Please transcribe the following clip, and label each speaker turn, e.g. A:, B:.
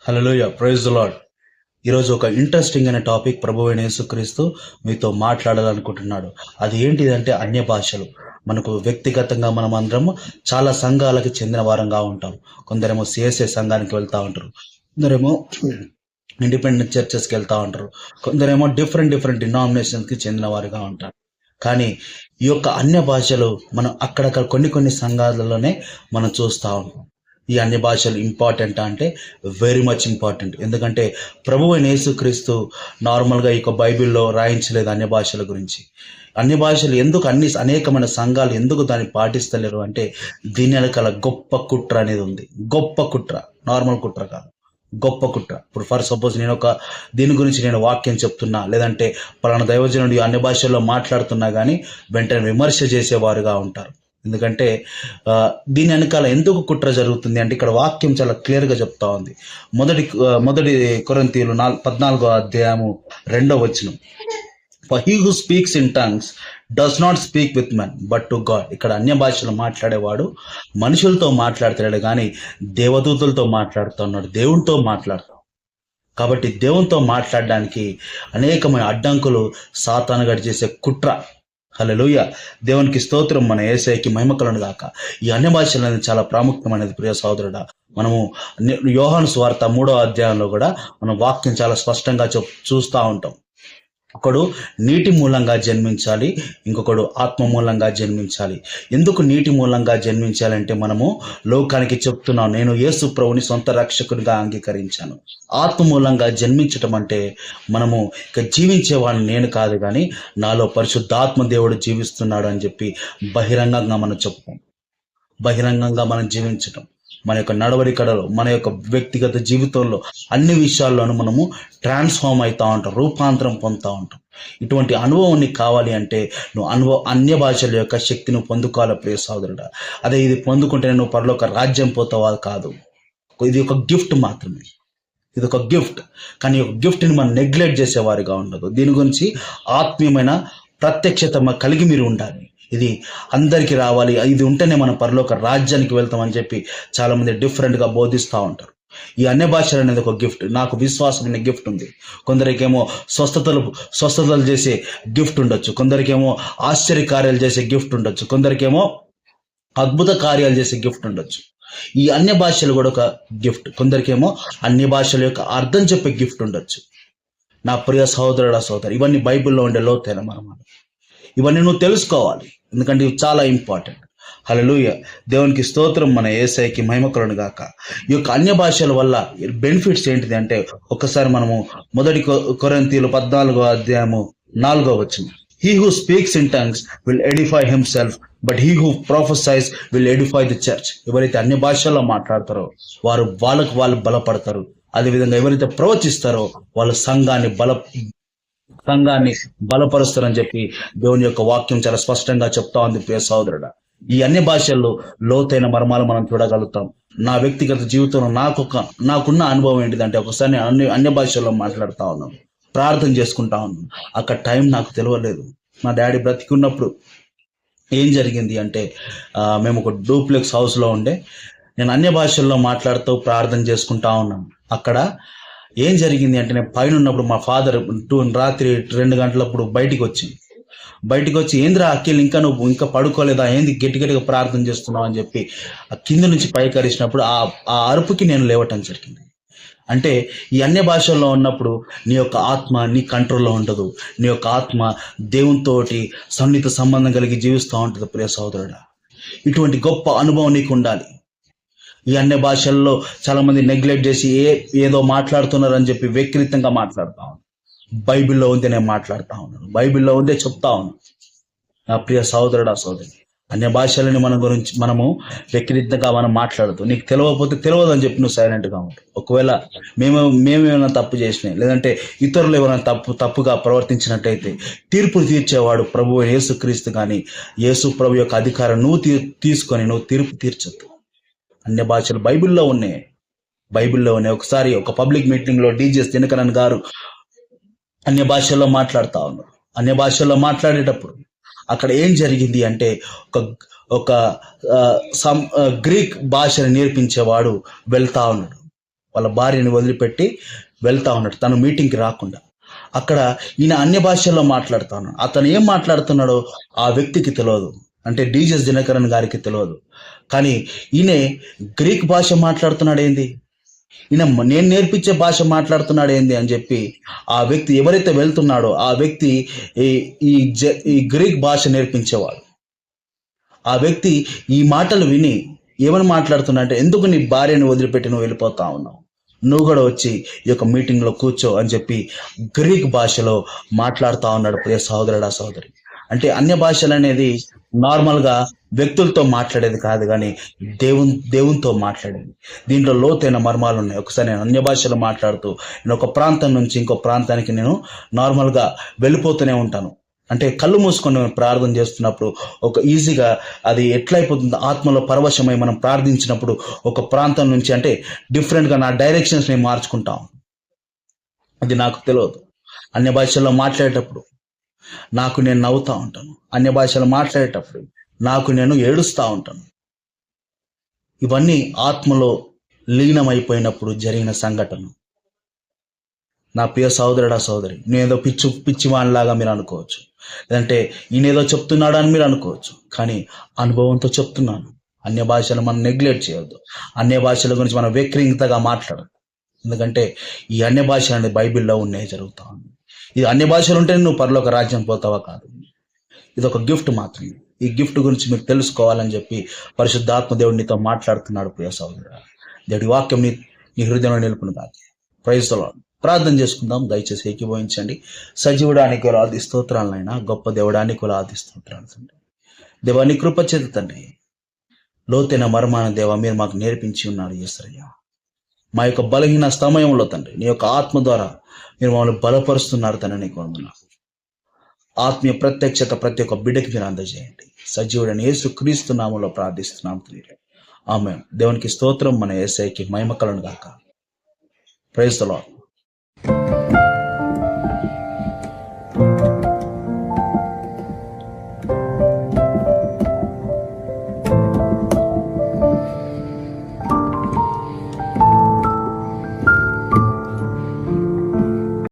A: Hallelujah, praise the lord. ఈరోజు ఒక interesting అనే టాపిక్ ప్రభువైన యేసుక్రీస్తు మీతో మాట్లాడాలనుకుంటున్నాడు. అది ఏంటిదంటే అన్య భాషలు. మనకు వ్యక్తిగతంగా మనం అందరము చాలా సంఘాలకి చెందిన వారంగా ఉంటాం. కొందరేమో సిఎస్ఐ సంఘానికి వెళ్తూ ఉంటారు, కొందరేమో ఇండిపెండెంట్ చర్చెస్కి వెళ్తూ ఉంటారు, కొందరేమో డిఫరెంట్ డిఫరెంట్ డినామినేషన్స్కి చెందిన వారుగా ఉంటారు. కానీ ఈ యొక్క అన్య భాషలు మనం అక్కడక్కడ కొన్ని కొన్ని సంఘాలలోనే మనం చూస్తూ ఉంటాం. ఈ అన్య భాషలు ఇంపార్టెంట్ అంటే వెరీ మచ్ ఇంపార్టెంట్. ఎందుకంటే ప్రభువైన యేసుక్రీస్తు నార్మల్గా ఈ యొక్క బైబిల్లో రాయించలేదు అన్య భాషల గురించి. అన్య భాషలు ఎందుకు అనేకమైన సంఘాలు ఎందుకు దాన్ని పాటిస్తలేరు అంటే దీని వెనకాల గొప్ప కుట్ర అనేది ఉంది. గొప్ప కుట్ర, నార్మల్ కుట్ర కాదు, గొప్ప కుట్ర. ఇప్పుడు ఫర్ సపోజ్ దీని గురించి నేను వాక్యం చెప్తున్నా, లేదంటే పలానా దైవజనుడు ఈ అన్య భాషల్లో మాట్లాడుతున్నా కానీ వెంటనే విమర్శ చేసేవారుగా ఉంటారు. ఎందుకంటే దీని వెనకాల ఎందుకు కుట్ర జరుగుతుంది అంటే ఇక్కడ వాక్యం చాలా క్లియర్గా చెప్తా ఉంది. మొదటి కొరింథీయులు 14వ అధ్యాయము 2వ వచనం, for he who speaks in tongues does not speak with men but to God. ఇక్కడ అన్య భాషలు మాట్లాడేవాడు మనుషులతో మాట్లాడుతున్నాడు కానీ దేవదూతలతో మాట్లాడుతున్నాడు, దేవునితో మాట్లాడుతాడు. కాబట్టి దేవునితో మాట్లాడడానికి అనేకమైన అడ్డంకులు సాతానుగాడు చేసే కుట్ర. హల్లెలూయా, దేవునికి స్తోత్రం. మన యేసయ్యకి మహిమ కలుగును గాక. ఈ అన్య భాషలు అనేది చాలా ప్రాముఖ్యమైనది ప్రియ సహోదరుడా. మనము యోహాను సువార్త 3వ అధ్యాయంలో కూడా మనం వాక్యం చాలా స్పష్టంగా చూస్తూ ఉంటాం. ఒకడు నీటి మూలంగా జన్మించాలి, ఇంకొకడు ఆత్మ మూలంగా జన్మించాలి. ఎందుకు నీటి మూలంగా జన్మించాలంటే మనము లోకానికి చెప్తున్నాం, నేను యేసు ప్రభుని సొంత రక్షకునిగా అంగీకరించాను. ఆత్మ మూలంగా జన్మించటం అంటే మనము ఇక జీవించేవాడిని నేను కాదు కానీ నాలో పరిశుద్ధాత్మ దేవుడు జీవిస్తున్నాడు అని చెప్పి బహిరంగంగా మనం చెప్పుకోం. బహిరంగంగా మనం జీవించటం, మన యొక్క నడవడికడలో, మన యొక్క వ్యక్తిగత జీవితంలో, అన్ని విషయాల్లోనూ మనము ట్రాన్స్ఫార్మ్ అవుతూ ఉంటాం, రూపాంతరం పొందుతూ ఉంటాం. ఇటువంటి అనుభవం నీకు కావాలి అంటే నువ్వు అన్య భాషల యొక్క శక్తిని పొందుకోవాలి ప్రియ సోదరుడా. అదే ఇది పొందుకుంటే నువ్వు పరలోక రాజ్యం పోతావా కాదు. ఇది ఒక గిఫ్ట్ మాత్రమే, ఇది ఒక గిఫ్ట్. కానీ ఒక గిఫ్ట్ని మనం నెగ్లెక్ట్ చేసేవారిగా ఉండదు. దీని గురించి ఆత్మీయమైన ప్రత్యక్షత కలిగి మీరు ఉండాలి. ఇది అందరికీ రావాలి, ఇది ఉంటేనే మనం పరలోక రాజ్యానికి వెళ్తామని చెప్పి చాలామంది డిఫరెంట్గా బోధిస్తూ ఉంటారు. ఈ అన్య భాషలు అనేది ఒక గిఫ్ట్. నాకు విశ్వాసం అనే గిఫ్ట్ ఉంది. కొందరికేమో స్వస్థతలు చేసే గిఫ్ట్ ఉండొచ్చు, కొందరికేమో ఆశ్చర్య కార్యాలు చేసే గిఫ్ట్ ఉండొచ్చు, కొందరికేమో అద్భుత కార్యాలు చేసే గిఫ్ట్ ఉండొచ్చు. ఈ అన్య భాషలు కూడా ఒక గిఫ్ట్. కొందరికేమో అన్య భాషల యొక్క అర్థం చెప్పే గిఫ్ట్ ఉండొచ్చు. నా ప్రియ సహోదరుడా సోదరు, ఇవన్నీ బైబిల్లో ఉండే లోతైన మర్మాలు. ఇవన్నీ నువ్వు తెలుసుకోవాలి, ఎందుకంటే ఇవి చాలా ఇంపార్టెంట్. హల్లెలూయా, దేవునికి స్తోత్రం. మన యేసయ్యకి మహిమ కలుగును గాక. ఈ యొక్క అన్య భాషల వల్ల బెనిఫిట్స్ ఏంటిది అంటే ఒక్కసారి మనము మొదటి కొరింథీయులు 14వ అధ్యాయము 4వ వచనం, he who speaks in tongues will Edify himself but he who ప్రొఫెసైస్ will Edify the church. ఎవరైతే అన్య భాషల్లో మాట్లాడతారో వాళ్ళు బలపడతారు. అదేవిధంగా ఎవరైతే ప్రవచిస్తారో వాళ్ళు సంఘాన్ని బలపరుస్తారని చెప్పి దేవుని యొక్క వాక్యం చాలా స్పష్టంగా చెప్తా ఉంది ప్రియ సహోదరుడా. ఈ అన్య భాషల్లో లోతైన మర్మాలు మనం చూడగలుగుతాం. నా వ్యక్తిగత జీవితంలో నాకున్న అనుభవం ఏంటిదంటే ఒకసారి నేను అన్య భాషల్లో మాట్లాడుతూ ఉన్నాను, ప్రార్థన చేసుకుంటా ఉన్నాను. అక్కడ టైం నాకు తెలియలేదు. మా డాడీ బ్రతికున్నప్పుడు ఏం జరిగింది అంటే మేము ఒక డూప్లెక్స్ హౌస్లో ఉండే, నేను అన్య భాషల్లో మాట్లాడుతూ ప్రార్థన చేసుకుంటా ఉన్నాను. అక్కడ ఏం జరిగింది అంటే నేను పైన ఉన్నప్పుడు మా ఫాదర్ రాత్రి 2 గంటలప్పుడు బయటికి వచ్చి ఏంద్రా అఖిల్ నువ్వు ఇంకా పడుకోలేదా, ఏంది గట్టిగా ప్రార్థన చేస్తున్నావు అని చెప్పి ఆ కింద నుంచి పైకి అరిచినప్పుడు ఆ అరుపుకి నేను లేవటం జరిగింది. అంటే ఈ అన్య భాషల్లో ఉన్నప్పుడు నీ యొక్క ఆత్మ నీ కంట్రోల్లో ఉండదు. నీ యొక్క ఆత్మ దేవునితోటి సన్నిహిత సంబంధం కలిగి జీవిస్తూ ఉంటుంది ప్రియ సహోదరుడా. ఇటువంటి గొప్ప అనుభవం నీకు ఉండాలి. ఈ అన్య భాషల్లో చాలా మంది నెగ్లెక్ట్ చేసి ఏదో మాట్లాడుతున్నారని చెప్పి వ్యక్తిగతంగా మాట్లాడుతా ఉన్నాను. బైబిల్లో ఉంది, నేను మాట్లాడుతూ ఉన్నాను, బైబిల్లో ఉందే చెప్తా ఉన్నాను. నా ప్రియ సహోదరుడా సోదరి, అన్య భాషలని మనము వ్యక్తిగతంగా మనం మాట్లాడుతూ నీకు తెలియకపోతే తెలియదు అని చెప్పి నువ్వు సైలెంట్గా ఉంటావు. ఒకవేళ మేమేమైనా తప్పు చేసినాయి, లేదంటే ఇతరులు ఎవరైనా తప్పుగా ప్రవర్తించినట్టయితే తీర్పు తీర్చేవాడు ప్రభువు యేసుక్రీస్తు. కానీ యేసు ప్రభు యొక్క అధికారం నువ్వు తీసుకొని నువ్వు తీర్పు తీర్చొద్దు. అన్య భాషలు బైబిల్లో ఉన్నాయి. ఒకసారి ఒక పబ్లిక్ మీటింగ్లో డీజీఎస్ దినకరన్ గారు అన్య భాషల్లో మాట్లాడుతూ ఉన్నారు. అన్య భాషల్లో మాట్లాడేటప్పుడు అక్కడ ఏం జరిగింది అంటే ఒక గ్రీక్ భాషను నేర్పించేవాడు వెళ్తా ఉన్నాడు. వాళ్ళ భార్యని వదిలిపెట్టి వెళ్తా ఉన్నాడు, తను మీటింగ్కి రాకుండా. అక్కడ ఈయన అన్య భాషల్లో మాట్లాడుతా ఉన్నాడు. అతను ఏం మాట్లాడుతున్నాడో ఆ వ్యక్తికి తెలియదు, అంటే డీజెస్ దినకరన్ గారికి తెలియదు. కానీ ఈయన గ్రీక్ భాష మాట్లాడుతున్నాడు ఏంది, ఈయన నేను నేర్పించే భాష మాట్లాడుతున్నాడు ఏంది అని చెప్పి ఆ వ్యక్తి ఎవరైతే వెళ్తున్నాడో ఆ వ్యక్తి ఈ గ్రీక్ భాష నేర్పించేవాడు. ఆ వ్యక్తి ఈ మాటలు విని ఏమని మాట్లాడుతున్నా అంటే, ఎందుకు నీ భార్యను వదిలిపెట్టి నువ్వు వెళ్ళిపోతా ఉన్నావు, నువ్వు కూడా వచ్చి ఈ యొక్క మీటింగ్లో కూర్చో అని చెప్పి గ్రీక్ భాషలో మాట్లాడుతూ ఉన్నాడు. ప్రియ సహోదరుడా సహోదరి, అంటే అన్య భాషలు అనేది నార్మల్గా వ్యక్తులతో మాట్లాడేది కాదు, కానీ దేవునితో మాట్లాడేది. దీంట్లో లోతైన మర్మాలు ఉన్నాయి. ఒకసారి నేను అన్య భాషలో మాట్లాడుతూ నేను ఒక ప్రాంతం నుంచి ఇంకో ప్రాంతానికి నేను నార్మల్గా వెళ్ళిపోతూనే ఉంటాను. అంటే కళ్ళు మూసుకొని ప్రార్థన చేస్తున్నప్పుడు ఒక ఈజీగా అది ఎట్లయిపోతుంది, ఆత్మలో పరవశమై మనం ప్రార్థించినప్పుడు ఒక ప్రాంతం నుంచి అంటే డిఫరెంట్గా నా డైరెక్షన్స్ నేను మార్చుకుంటాం. అది నాకు తెలియదు. అన్య భాషల్లో మాట్లాడేటప్పుడు నాకు నేను నవ్వుతూ ఉంటాను, అన్య భాషలో మాట్లాడేటప్పుడు నాకు నేను ఏడుస్తూ ఉంటాను. ఇవన్నీ ఆత్మలో లీనమైపోయినప్పుడు జరిగిన సంఘటన. నా ప్రియ సహోదరుడా సహోదరి, నేనేదో పిచ్చివానిలాగా మీరు అనుకోవచ్చు, లేదంటే ఈయనేదో చెప్తున్నాడు అని మీరు అనుకోవచ్చు, కానీ అనుభవంతో చెప్తున్నాను. అన్య భాషలు మనం నెగ్లెక్ట్ చేయొద్దు. అన్య భాషల గురించి మనం వ్యక్తిగతంగా మాట్లాడదు. ఎందుకంటే ఈ అన్య భాషలు అనేది బైబిల్లో ఉన్నాయి, జరుగుతూ ఉంది. ఇది అన్య భాషలు ఉంటేనే నువ్వు పరలోక రాజ్యం పోతావా కాదు. ఇది ఒక గిఫ్ట్ మాత్రమే. ఈ గిఫ్ట్ గురించి మీరు తెలుసుకోవాలని చెప్పి పరిశుద్ధాత్మ దేవుడు నీతో మాట్లాడుతున్నాడు. ప్రియ సహోదరుడా, దేవుడి వాక్యం నీ హృదయంలో నిలుపును కాదు. Praise the lord. ప్రార్థన చేసుకుందాం. దయచేసి ఏకీభవించండి. సజీవుడానికి వేలాది స్తోత్రాలైనా, గొప్ప దేవుడానికి వేలాది స్తోత్రాలు తండ్రి. దేవాన్ని కృపచేత తండ్రి, లోతైన మర్మాన దేవ మీరు మాకు నేర్పించి ఉన్నారు యేసయ్య. మా యొక్క బలహీన సమయంలో తండ్రి నీ యొక్క ఆత్మ ద్వారా మీరు మమ్మల్ని బలపరుస్తున్నారు తండ్రి. నీకు వందనాలు. ఆత్మీయ ప్రత్యక్షత ప్రతి ఒక్క బిడ్డకి మీరు అందజేయండి. సజీవుడని యేసుక్రీస్తు నామములో ప్రార్థిస్తున్నాం తండ్రి. ఆమేన్. దేవునికి స్తోత్రం. మన యేసయ్యకి మహిమ కలుగును గాక. Praise the lord.